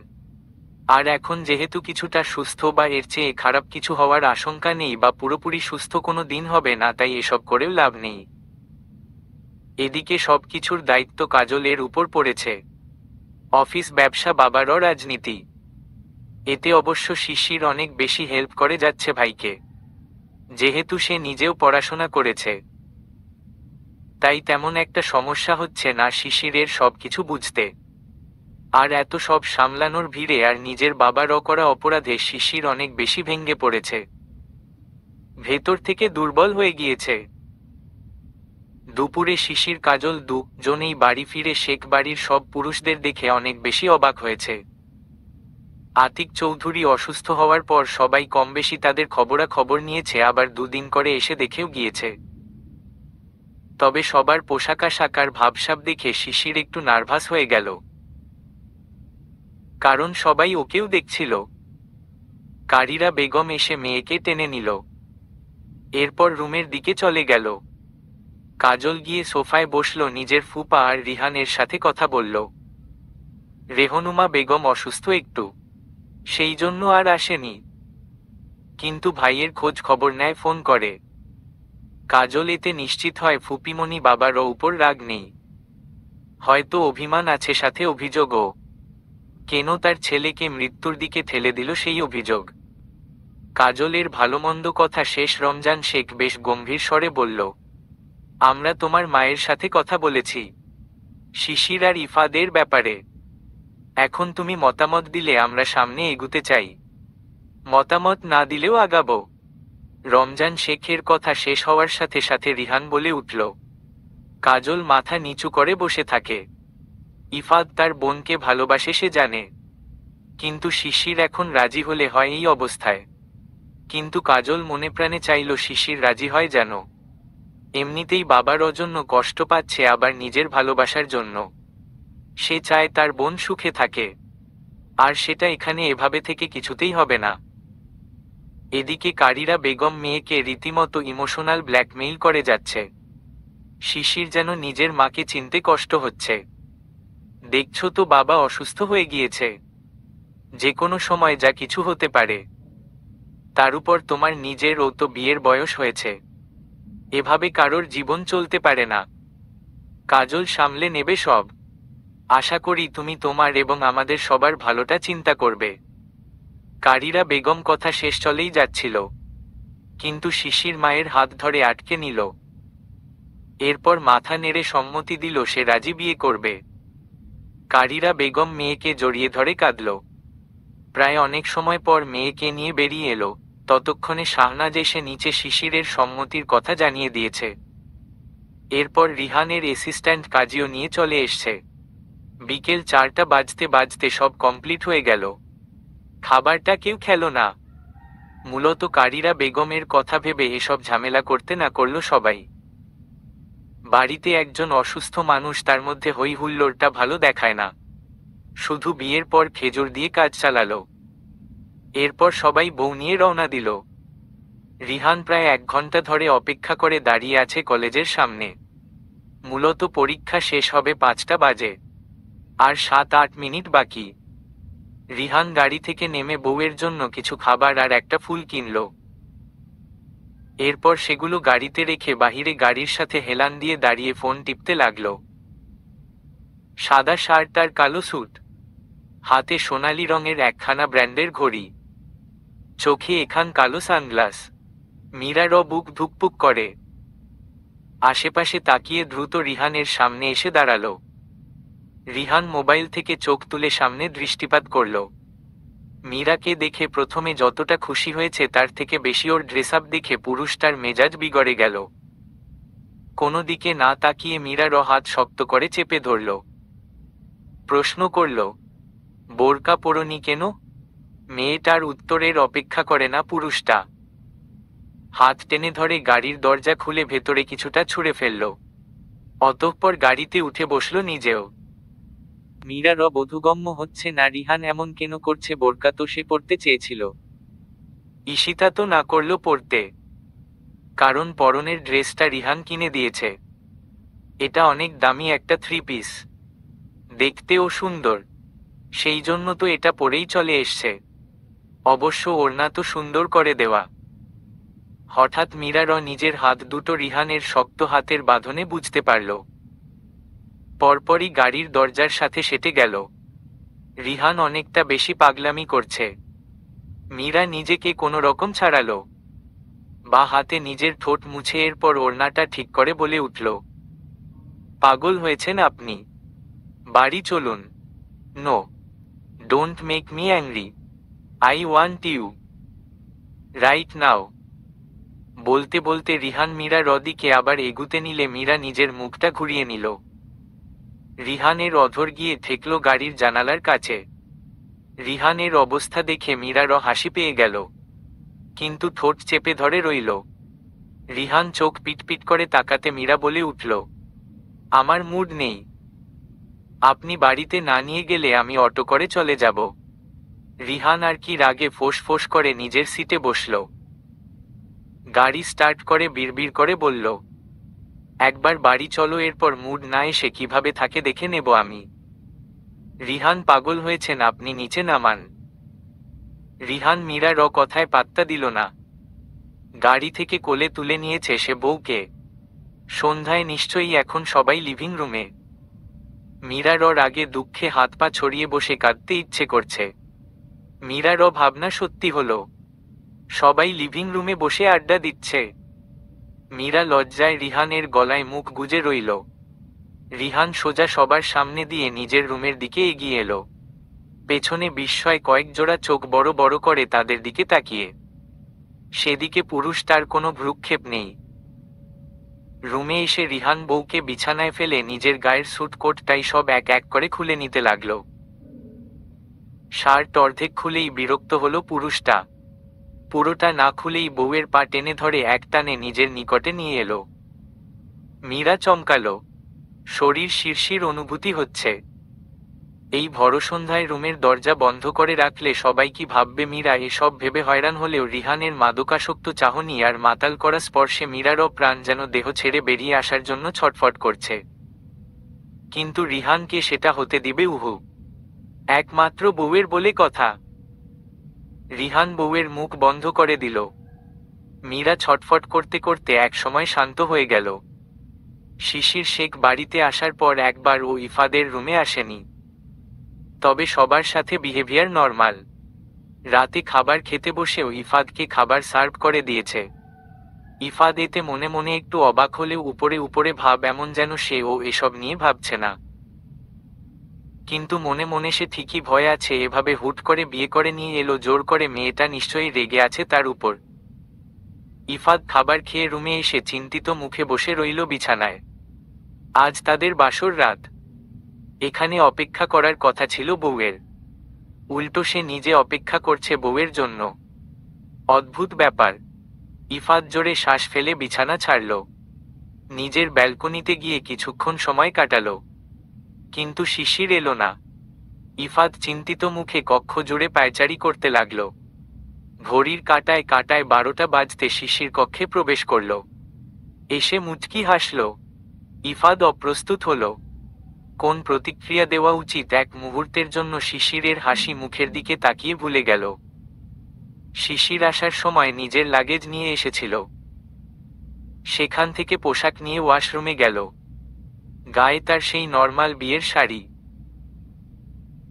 Speaker 1: আর এখন যেহেতু কিছুটা সুস্থ বা এর চেয়ে খারাপ কিছু হওয়ার আশঙ্কা নেই বা পুরোপুরি সুস্থ কোনো দিন হবে না, তাই এসব করেও লাভ নেই। এদিকে সব কিছুর দায়িত্ব কাজলের উপর পড়েছে। অফিস, ব্যবসা, বাবারও রাজনীতি। এতে অবশ্য শিশির অনেক বেশি হেল্প করে যাচ্ছে ভাইকে, যেহেতু সে নিজেও পড়াশোনা করেছে। তাই তেমন একটা সমস্যা হচ্ছে না শিশিরের সবকিছু বুঝতে। আর এত সব সামলানোর ভিড়ে আর নিজের বাবার করা অপরাধে শিশির অনেক বেশি ভেঙে পড়েছে, ভেতর থেকে দুর্বল হয়ে গিয়েছে। দুপুরে শিশির কাজল দুজনেই বাড়ি ফিরে শেখ বাড়ির সব পুরুষদের দেখে অনেক বেশি অবাক হয়েছে। আতিক চৌধুরী অসুস্থ হওয়ার পর সবাই কমবেশি তাদের খবরাখবর নিয়েছে, আবার 2 দিন করে এসে দেখেও গিয়েছে। তবে সবার পোশাক আশাক আর ভাবসাব দেখে শিশির একটু নার্ভাস হয়ে গেল, কারণ সবাই ওকেও দেখছিল। কারিরা বেগম এসে মেয়েকে টেনে নিল, এরপর রুমের দিকে চলে গেল। কাজল গিয়ে সোফায় বসল, নিজের ফুপা আর রিহানের সাথে কথা বলল। রেহনুমা বেগম অসুস্থ একটু, সেই জন্য আর আসেনি, কিন্তু ভাইয়ের খোঁজ খবর নেয়, ফোন করে। কাজল এতে নিশ্চিত হয় ফুপিমণি বাবার উপর রাগ নেই, হয়তো অভিমান আছে, সাথে অভিযোগও। কেন তার ছেলেকে মৃত্যুর দিকে ঠেলে দিল সেই অভিযোগ। কাজলের ভালোমন্দ কথা শেষ রমজান শেখ বেশ গম্ভীর স্বরে বলল, আমরা তোমার মায়ের সাথে কথা বলেছি শিশির আর ইফাদের ব্যাপারে। এখন তুমি মতামত দিলে আমরা সামনে এগুতে চাই, মতামত না দিলেও আগাবো। রমজান শেখের কথা শেষ হওয়ার সাথে সাথে রিহান বলে উঠল। কাজল মাথা নিচু করে বসে থাকে। ইফাদ তার বোনকে ভালোবাসে, সে জানে, কিন্তু শিশির এখন রাজি হলে হয় এই অবস্থায়। কিন্তু কাজল মনে প্রাণে চাইল শিশির রাজি হয় যেন। এমনিতেই বাবার অজন্য কষ্ট পাচ্ছে, আবার নিজের ভালোবাসার জন্য। সে চায় তার বোন সুখে থাকে, আর সেটা এখানে এভাবে থেকে কিছুতেই হবে না। এদিকে কারিরা বেগম মেয়েকে রীতিমতো ইমোশনাল ব্ল্যাকমেইল করে যাচ্ছে। শিশির যেন নিজের মাকে চিনতে কষ্ট হচ্ছে। দেখছো তো বাবা অসুস্থ হয়ে গিয়েছে, যে কোনো সময় যা কিছু হতে পারে। তার উপর তোমার নিজেরও তো বিয়ের বয়স হয়েছে, এভাবে কারোর জীবন চলতে পারে না। কাজল সামলে নেবে সব। আশা করি তুমি তোমার এবং আমাদের সবার ভালোটা চিন্তা করবে। কারিরা বেগম কথা শেষ চলেই যাচ্ছিল, কিন্তু শিশির মায়ের হাত ধরে আটকে নিল। এরপর মাথা নেড়ে সম্মতি দিল সে রাজি বিয়ে করবে। কারিরা বেগম মেয়েকে জড়িয়ে ধরে কাঁদল। প্রায় অনেক সময় পর মেয়েকে নিয়ে বেরিয়ে এলো। ততক্ষণে শাহনাজ এসে নিচে শিশিরের সম্মতির কথা জানিয়ে দিয়েছে। এরপর রিহানের অ্যাসিস্ট্যান্ট কাজীও নিয়ে চলে এসছে। বিকেল 4টা বাজতে বাজতে সব কমপ্লিট হয়ে গেল। খাবারটা কেউ খেলো না। মূলত কারিরা বেগমের কথা ভেবে এসব ঝামেলা করতে না করল সবাই। বাড়িতে একজন অসুস্থ মানুষ, তার মধ্যে হই হুল্লোড়টা ভালো দেখায় না। শুধু বিয়ের পর খেজুর দিয়ে কাজ চালালো। এরপর সবাই বউ নিয়ে রওনা দিল। রিহান প্রায় 1 ঘন্টা ধরে অপেক্ষা করে দাঁড়িয়ে আছে কলেজের সামনে। মূলত পরীক্ষা শেষ হবে 5টা বাজে, আর 7-8 মিনিট বাকি। রিহান গাড়ি থেকে নেমে বউয়ের জন্য কিছু খাবার আর একটা ফুল কিনল। এরপর সেগুলো গাড়িতে রেখে বাহিরে গাড়ির সাথে হেলান দিয়ে দাঁড়িয়ে ফোন টিপতে লাগল। সাদা শার্ট আর কালো স্যুট, হাতে সোনালি রঙের একখানা ব্র্যান্ডের ঘড়ি, চোখে এখান কালো সানগ্লাস। মীরার বুক ধুকপুক করে। আশেপাশে তাকিয়ে দ্রুত রিহানের সামনে এসে দাঁড়ালো। রিহান মোবাইল থেকে চোখ তুলে সামনে দৃষ্টিপাত করল। মীরাকে দেখে প্রথমে যতটা খুশি হয়েছে তার থেকে বেশি ওর ড্রেসআপ দেখে পুরুষটার মেজাজ বিগড়ে গেল। কোনো দিকে না তাকিয়ে মীরার হাত শক্ত করে চেপে ধরল। প্রশ্ন করল, বোরকা পরনি কেন? মেয়েটার উত্তরের অপেক্ষা করে না পুরুষটা। হাত টেনে ধরে গাড়ির দরজা খুলে ভেতরে কিছুটা ছুঁড়ে ফেলল। অতঃপর গাড়িতে উঠে বসল নিজেও। মীরার বোধগম্য হচ্ছে না রিহান এমন কেন করছে। বোরকা তো সে পরতে চেয়েছিল। ঈশিতা তো না করল পরতে, কারণ পরনের ড্রেসটা রিহান কিনে দিয়েছে। এটা অনেক দামি একটা 3 পিস, দেখতেও সুন্দর, সেই জন্য তো এটা পরেই চলে এসছে। অবশ্য ওড়না তো সুন্দর করে দেওয়া। হঠাৎ মীরার নিজের হাত দুটো রিহানের শক্ত হাতের বাঁধনে বুঝতে পারল। পরপরই গাড়ির দরজার সাথে সেটে গেল। রিহান অনেকটা বেশি পাগলামি করছে। মীরা নিজেকে কোনো রকম ছাড়ালো, বা হাতে নিজের ঠোঁট মুছে এরপর ওড়নাটা ঠিক করে বলে উঠল, পাগল হয়েছেন আপনি? বাড়ি চলুন। No, don't make me angry, I want you right now. বলতে বলতে রিহান মীরার দিকে আবার এগুতে নিলে মীরা নিজের মুখটা ঘুরিয়ে নিল। রিহানের অধর গিয়ে ঠেকল গাড়ির জানালার কাছে। রিহানের অবস্থা দেখে মীরার হাসি পেয়ে গেল, কিন্তু ঠোঁট চেপে ধরে রইল। রিহান চোখ পিটপিট করে তাকাতে মীরা বলে উঠল, আমার মুড নেই। আপনি বাড়িতে না নিয়ে গেলে আমি অটো করে চলে যাব। রিহান আর কি রাগে ফোঁস ফোঁস করে নিজের সিটে বসল। গাড়ি স্টার্ট করে বিড়বিড় করে বলল, একবার বাড়ি চলো, এরপর মুড না এসে কিভাবে থাকে দেখে নেব আমি। রিহান পাগল হয়েছেন আপনি, নিচে নামান। রিহান মীরার কথায় পাত্তা দিল না। গাড়ি থেকে কোলে তুলে নিয়েছে সে বউকে। সন্ধ্যায় নিশ্চয়ই এখন সবাই লিভিং রুমে। মীরার আগে দুঃখে হাত পা ছড়িয়ে বসে কাঁদতে ইচ্ছে করছে। মীরার ভাবনা সত্যি হলো, সবাই লিভিং রুমে বসে আড্ডা দিচ্ছে। মীরা লজ্জায় রিহানের গলায় মুখ গুজে রইল। রিহান সোজা সবার সামনে দিয়ে নিজের রুমের দিকে এগিয়ে এলো। পেছনে বিস্ময় কয়েক জোড়া চোখ বড় বড় করে তাদের দিকে তাকিয়ে। সেদিকে পুরুষ, তার কোনো ভ্রুক্ষেপ নেই। রুমে এসে রিহান বউকে বিছানায় ফেলে নিজের গায়ের স্যুট কোট টাই সব এক এক করে খুলে নিতে লাগলো। শার্ট অর্ধেক খুলেই বিরক্ত হলো পুরুষটা। পুরোটা না খুলেই বউয়ের পা টেনে ধরে এক টানে নিজের নিকটে নিয়ে এলো। মীরা চমকালো, শরীর শিরশির অনুভূতি হচ্ছে। এই ভরসন্ধ্যায় রুমের দরজা বন্ধ করে রাখলে সবাই কি ভাববে? মীরা এসব ভেবে হয়রান হলেও রিহানের মাদকাসক্ত চাহনি আর মাতাল করা স্পর্শে মীরারও প্রাণ যেন দেহ ছেড়ে বেরিয়ে আসার জন্য ছটফট করছে। কিন্তু রিহানকে সেটা হতে দিবে উহু? একমাত্র বউয়ের বলে কথা। রিহান বউয়ের মুখ বন্ধ করে দিল। মীরা ছটফট করতে করতে একসময় শান্ত হয়ে গেল। শিশির শেখ বাড়িতে আসার পর একবার ও ইফাদের রুমে আসেনি, তবে সবার সাথে বিহেভিয়ার নর্মাল। রাতে খাবার খেতে বসেও ইফাদকে খাবার সার্ভ করে দিয়েছে। ইফাদ এতে মনে মনে একটু অবাক হলেও উপরে উপরে ভাব এমন যেন সেও এসব নিয়ে ভাবছে না। কিন্তু মনে মনে সে ঠিকই ভয় আছে, এভাবে হুট করে বিয়ে করে নিয়ে এলো জোর করে, মেয়েটা নিশ্চয়ই রেগে আছে তার উপর। ইফাদ খাবার খেয়ে রুমে এসে চিন্তিত মুখে বসে রইল বিছানায়। আজ তাদের বাসর রাত। এখানে অপেক্ষা করার কথা ছিল বউয়ের, উল্টো সে নিজে অপেক্ষা করছে বউয়ের জন্য। অদ্ভুত ব্যাপার। ইফাদ জোরে শ্বাস ফেলে বিছানা ছাড়ল, নিজের ব্যালকনিতে গিয়ে কিছুক্ষণ সময় কাটালো, কিন্তু শিশির এলো না। ইফাদ চিন্তিত মুখে কক্ষ জুড়ে পায়চারি করতে লাগল। ঘড়ির কাঁটায় কাঁটায় 12টা বাজতে শিশির কক্ষে প্রবেশ করল। এসে মুচকি হাসল। ইফাদ অপ্রস্তুত হল, কোন প্রতিক্রিয়া দেওয়া উচিত। এক মুহূর্তের জন্য শিশিরের হাসি মুখের দিকে তাকিয়ে ভুলে গেল। শিশির আসার সময় নিজের লাগেজ নিয়ে এসেছিল। সেখান থেকে পোশাক নিয়ে ওয়াশরুমে গেল। গায়ে তার সেই নর্মাল বিয়ের শাড়ি।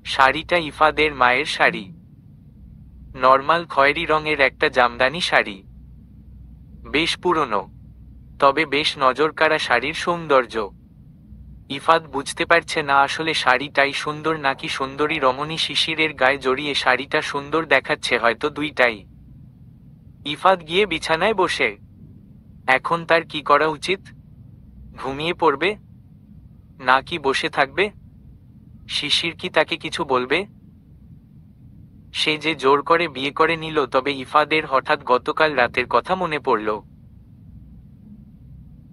Speaker 1: শাড়িটা ইফাদের মায়ের শাড়ি, নর্মাল খয়েরি রঙের একটা জামদানি শাড়ি। বেশ পুরনো, তবে বেশ নজরকাড়া শাড়ির সৌন্দর্য। ইফাদ বুঝতে পারছে না আসলে শাড়িটাই সুন্দর নাকি সুন্দরী রমণী শিশিরের গায়ে জড়িয়ে শাড়িটা সুন্দর দেখাচ্ছে, হয়তো দুইটাই। ইফাদ গিয়ে বিছানায় বসে। এখন তার কি করা উচিত? ঘুমিয়ে পড়বে নাকি বসে থাকবে? শিশির কি তাকে কিছু বলবে? সে যে জোর করে বিয়ে করে নিল, তবে ইফাদের হঠাৎ গতকাল রাতের কথা মনে পড়ল।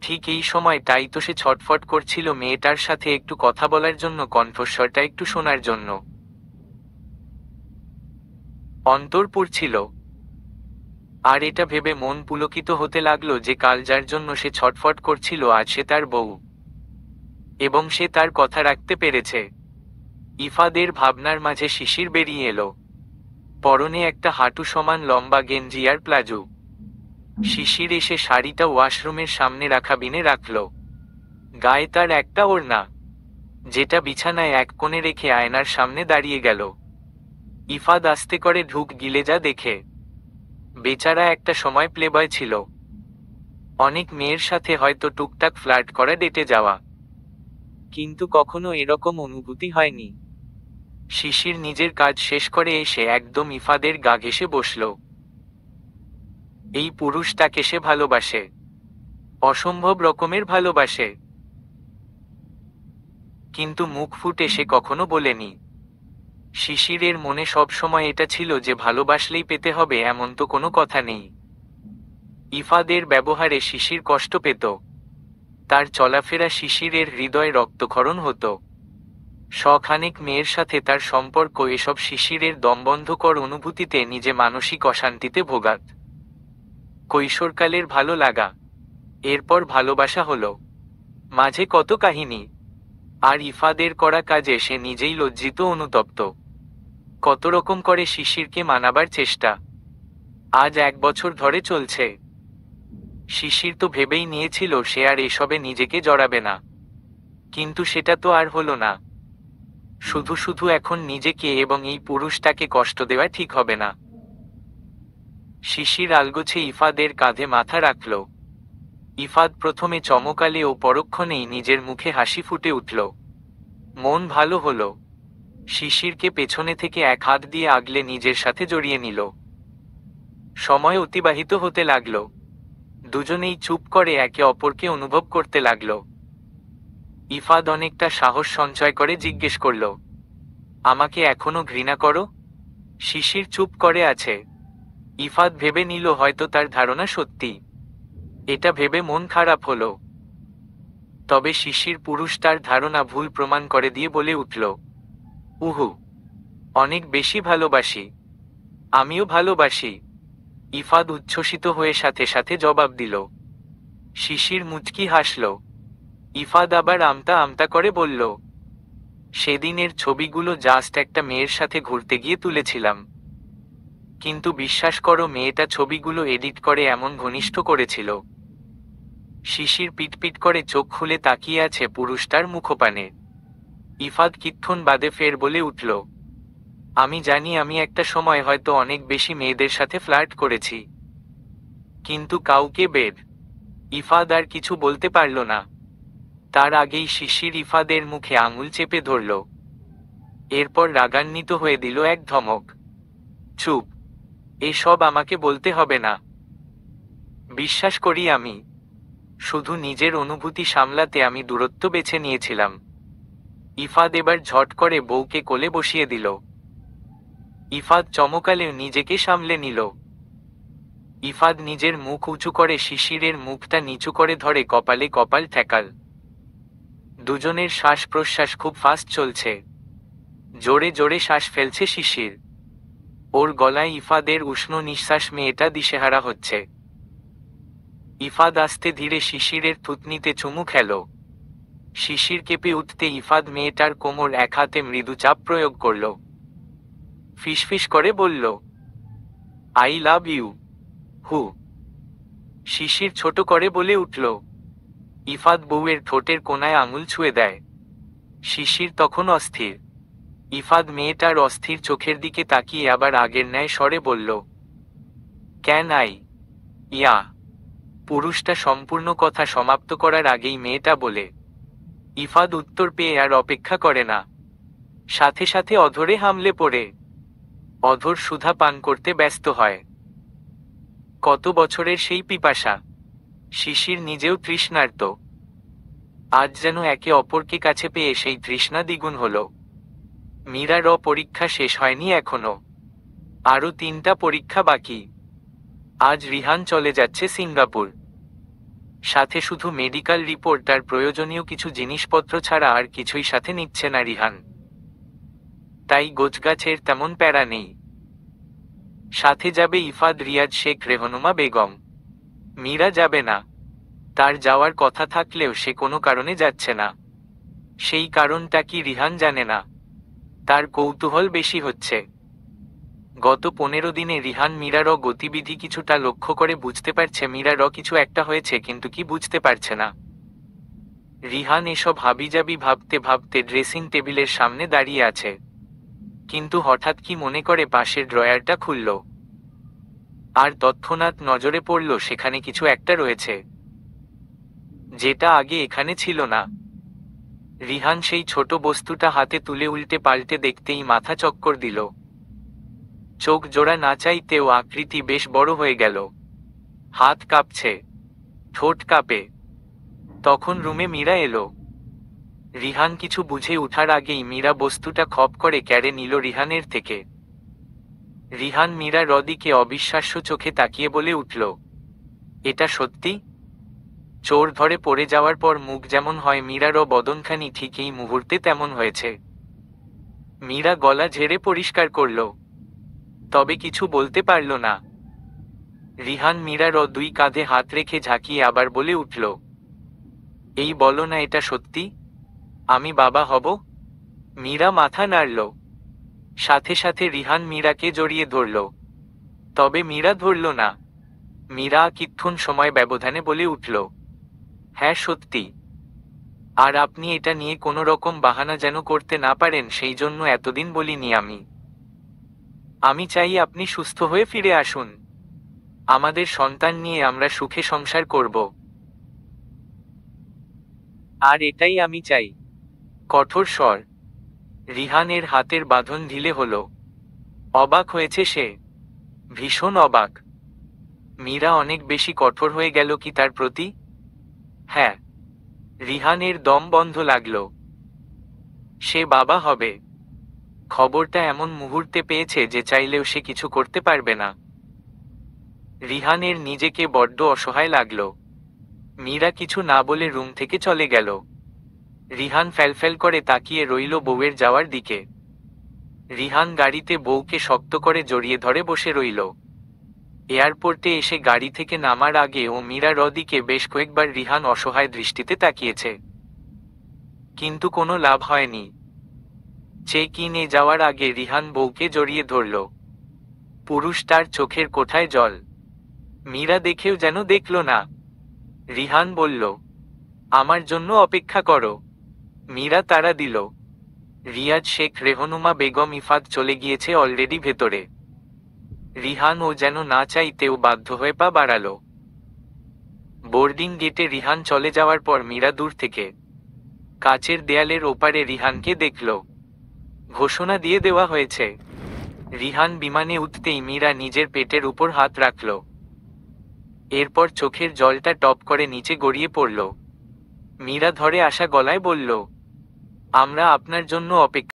Speaker 1: ঠিক এই সময়টাই তো সে ছটফট করছিল মেয়েটার সাথে একটু কথা বলার জন্য, কণ্ঠস্বরটা একটু শোনার জন্য। অন্তর পুড়ছিল। আর এটা ভেবে মন পুলকিত হতে লাগলো যে কাল যার জন্য সে ছটফট করছিল আজ সে তার বউ, এবং সে তার কথা রাখতে পেরেছে। ইফাদের ভাবনার মাঝে শিশির বেরিয়ে এলো। পরনে একটা হাঁটু সমান লম্বা গেঞ্জি আর প্লাজো। শিশির এসে শাড়িটা ওয়াশরুমের সামনে রাখা বিনে রাখল। গায়ে তার একটা ওড়না, যেটা বিছানায় এক কোণে রেখে আয়নার সামনে দাঁড়িয়ে গেল। ইফাদ আস্তে করে ঢুক গিলে যা দেখে। বেচারা একটা সময় প্লেবয় ছিল, অনেক মেয়ের সাথে হয়তো টুকটাক ফ্লার্ট করা, ডেটে যাওয়া, কিন্তু কখনো এরকম অনুভূতি হয়নি। শিশির নিজের কাজ শেষ করে এসে একদম ইফাদের গা ঘেঁষে বসল। এই পুরুষটাকে সে ভালোবাসে, অসম্ভব রকমের ভালোবাসে, কিন্তু মুখ ফুটে সে কখনো বলেনি। শিশিরের মনে সবসময় এটা ছিল যে ভালোবাসলেই পেতে হবে এমন তো কোনো কথা নেই। ইফাদের ব্যবহারে শিশির কষ্ট পেত, তার চলাফেরা শিশিরের হৃদয়ে রক্তক্ষরণ হতো। শখানেক মেয়ের সাথে তার সম্পর্ক, এসব শিশিরের দমবন্ধকর অনুভূতিতে নিজে মানসিক অশান্তিতে ভোগাত। কৈশোরকালের ভালো লাগা, এরপর ভালোবাসা হলো, মাঝে কত কাহিনী। আর ইফাদের করা কাজে সে নিজেই লজ্জিত, অনুতপ্ত। কত রকম করে শিশিরকে মানাবার চেষ্টা, আজ 1 বছর ধরে চলছে। শিশির তো ভেবেই নিয়েছিল সে আর এসবে নিজেকে জড়াবে না, কিন্তু সেটা তো আর হলো না। শুধু শুধু এখন নিজেকে এবং এই পুরুষটাকে কষ্ট দেওয়া ঠিক হবে না। শিশির আলগোছে ইফাদের কাঁধে মাথা রাখল। ইফাদ প্রথমে চমকালে ও পরক্ষণেই নিজের মুখে হাসি ফুটে উঠল। মন ভালো হলো। শিশিরকে পেছনে থেকে এক হাত দিয়ে আগলে নিজের সাথে জড়িয়ে নিল। সময় অতিবাহিত হতে লাগল। দুজনেই চুপ করে একে অপরকে অনুভব করতে লাগল। ইফাদ অনেকটা সাহস সঞ্চয় করে জিজ্ঞেস করল, আমাকে এখনো ঘৃণা করো? শিশির চুপ করে আছে। ইফাদ ভেবে নিল হয়তো তার ধারণা সত্যি। এটা ভেবে মন খারাপ হলো। তবে শিশির পুরুষ তার ধারণা ভুল প্রমাণ করে দিয়ে বলে উঠল, উহু, অনেক বেশি ভালোবাসি। আমিও ভালোবাসি। ইফাদ উচ্ছ্বসিত হয়ে সাথে সাথে জবাব দিল। শিশির মুচকি হাসল। ইফাদ আবার আমতা আমতা করে বলল, সেদিনের ছবিগুলো জাস্ট একটা মেয়ের সাথে ঘুরতে গিয়ে তুলেছিলাম, কিন্তু বিশ্বাস করো মেয়েটা ছবিগুলো এডিট করে এমন ঘনিষ্ঠ করেছিল। শিশির পিটপিট করে চোখ খুলে তাকিয়ে আছে পুরুষটার মুখপানে। ইফাদ কিক্ষণ বাদে ফের বলে উঠল, আমি জানি আমি একটা সময় হয়তো অনেক বেশি মেয়েদের সাথে ফ্লার্ট করেছি, কিন্তু কাউকে বেড ইফাদ আর কিছু বলতে পারল না। তার আগেই শিশির ইফাদের মুখে আঙুল চেপে ধরল। এরপর রাগান্বিত হয়ে দিল এক ধমক। চুপ, এসব আমাকে বলতে হবে না। বিশ্বাস করি আমি। শুধু নিজের অনুভূতি সামলাতে আমি দূরত্ব বেছে নিয়েছিলাম। ইফাদ এবার ঝট করে বউকে কোলে বসিয়ে দিল। ইফাদ চমকালেও নিজেকে সামলে নিল। ইফাদ নিজের মুখ উঁচু করে শিশিরের মুখটা নিচু করে ধরে কপালে কপাল ঠেকাল। দুজনের শ্বাস প্রশ্বাস খুব ফাস্ট চলছে। জোরে জোরে শ্বাস ফেলছে শিশির। ওর গলায় ইফাদের উষ্ণ নিঃশ্বাস, মেয়েটা দিশেহারা হচ্ছে। ইফাদ আস্তে ধীরে শিশিরের থুতনিতে চুমু খেল। শিশির কেঁপে উঠতে ইফাদ মেয়েটার কোমর এক হাতে মৃদু চাপ প্রয়োগ করল। ফিসফিস করে বলল, আই লাভ ইউ। হু। শিশির ছোট করে বলে উঠল। ইফাদ বউয়ের ঠোঁটের কোনায় আঙুল ছুঁয়ে দেয়। শিশির তখন অস্থির। ইফাদ মেয়েটার অস্থির চোখের দিকে তাকিয়ে আবার আগের ন্যায় স্বরে বলল, ক্যান আই? ইয়া। পুরুষটা সম্পূর্ণ কথা সমাপ্ত করার আগেই মেয়েটা বলে। ইফাদ উত্তর পেয়ে আর অপেক্ষা করে না। সাথে সাথে অধরে হামলে পড়ে অধর সুধা পান করতে ব্যস্ত হয়। কত বছরের সেই পিপাসা! শিশির নিজেও তৃষ্ণার্ত। আজ যেন একে অপরকে কাছে পেয়ে সেই তৃষ্ণা দ্বিগুণ হল। মীরার পরীক্ষা শেষ হয়নি এখনো। আরও 3টা পরীক্ষা বাকি। আজ রিহান চলে যাচ্ছে সিঙ্গাপুর। সাথে শুধু মেডিকেল রিপোর্ট আর প্রয়োজনীয় কিছু জিনিসপত্র ছাড়া আর কিছুই সাথে নিচ্ছে না রিহান। তাই গোছগাছের তেমন প্যারা নেই। সাথে যাবে ইফাদ, রিয়াজ শেখ, রেহনুমা বেগম। মীরা যাবে না। তার যাওয়ার কথা থাকলেও সে কোনো কারণে যাচ্ছে না। সেই কারণটা কি রিহান জানে না। তার কৌতূহল বেশি হচ্ছে। গত 15 দিনে রিহান মীরার গতিবিধি কিছুটা লক্ষ্য করে বুঝতে পারছে মীরার কিছু একটা হয়েছে, কিন্তু কি বুঝতে পারছে না। রিহান এসব হাবিজাবি ভাবতে ভাবতে ড্রেসিং টেবিলের সামনে দাঁড়িয়ে আছে। কিন্তু হঠাৎ কি মনে করে পাশের ড্রয়ারটা খুলল। আর তৎক্ষণাৎ নজরে পড়ল সেখানে কিছু একটা রয়েছে, যেটা আগে এখানে ছিল না। রিহান সেই ছোট বস্তুটা হাতে তুলে উল্টে পাল্টে দেখতেই মাথা চক্কর দিল। চোখ জোড়া না চাইতেও আকৃতি বেশ বড় হয়ে গেল। হাত কাঁপছে, ঠোঁট কাঁপে। তখন রুমে মীরা এলো। রিহান কিছু বুঝে উঠার আগেই মীরা বস্তুটা খপ করে কেড়ে নিল রিহানের থেকে। রিহান মীরার দিকে অবিশ্বাস্য চোখে তাকিয়ে বলে উঠল, এটা সত্যি? চোর ধরে পড়ে যাওয়ার পর মুখ যেমন হয়, মীরার বদনখানি ঠিক এই মুহূর্তে তেমন হয়েছে। মীরা গলা ঝেড়ে পরিষ্কার করল, তবে কিছু বলতে পারল না। রিহান মীরার 2 কাঁধে হাত রেখে ঝাঁকিয়ে আবার বলে উঠল, এই বলো না এটা সত্যি? আমি বাবা হব? মীরা মাথা নাড়ল। সাথে সাথে রিহান মীরাকে জড়িয়ে ধরল। তবে মীরা ধরল না। মীরা কিচ্ছুন সময় ব্যবধানে বলে উঠল, হ্যাঁ সত্যি। আর আপনি এটা নিয়ে কোনো রকম বাহানা যেন করতে না পারেন, সেই জন্য এতদিন বলিনি আমি। আমি চাই আপনি সুস্থ হয়ে ফিরে আসুন। আমাদের সন্তান নিয়ে আমরা সুখে সংসার করব। আর এটাই আমি চাই। কঠোর স্বর। রিহানের হাতের বাঁধন ঢিলে হলো। অবাক হয়েছে সে, ভীষণ অবাক। মীরা অনেক বেশি কঠোর হয়ে গেল কি তার প্রতি? হ্যাঁ। রিহানের দম বন্ধ লাগল। সে বাবা হবে। খবরটা এমন মুহূর্তে পেয়েছে যে চাইলেও সে কিছু করতে পারবে না। রিহানের নিজেকে বড্ড অসহায় লাগল। মীরা কিছু না বলে রুম থেকে চলে গেল। রিহান ফ্যালফ্যাল করে তাকিয়ে রইল বউয়ের যাওয়ার দিকে। রিহান গাড়িতে বউকে শক্ত করে জড়িয়ে ধরে বসে রইল। এয়ারপোর্টে এসে গাড়ি থেকে নামার আগে ও মীরার দিকে বেশ কয়েকবার রিহান অসহায় দৃষ্টিতে তাকিয়েছে, কিন্তু কোনো লাভ হয়নি। চেক ইনে যাওয়ার আগে রিহান বউকে জড়িয়ে ধরল। পুরুষটার চোখের কোঠায় জল। মীরা দেখেও যেন দেখল না। রিহান বলল, আমার জন্য অপেক্ষা করো। মীরা তাড়া দিল। রিয়াজ শেখ, রেহনুমা বেগম, ইফাদ চলে গিয়েছে অলরেডি ভেতরে। রিহান ও যেন না চাইতেও বাধ্য হয়ে পা বাড়ালো। বোর্ডিং গেটে রিহান চলে যাওয়ার পর মীরা দূর থেকে কাচের দেয়ালের ওপারে রিহানকে দেখল। ঘোষণা দিয়ে দেওয়া হয়েছে। রিহান বিমানে উঠতেই মীরা নিজের পেটের উপর হাত রাখল। এরপর চোখের জলটা টপ করে নিচে গড়িয়ে পড়ল। মীরা ধরে আসা গলায় বলল, আমরা আপনার জন্য অপেক্ষা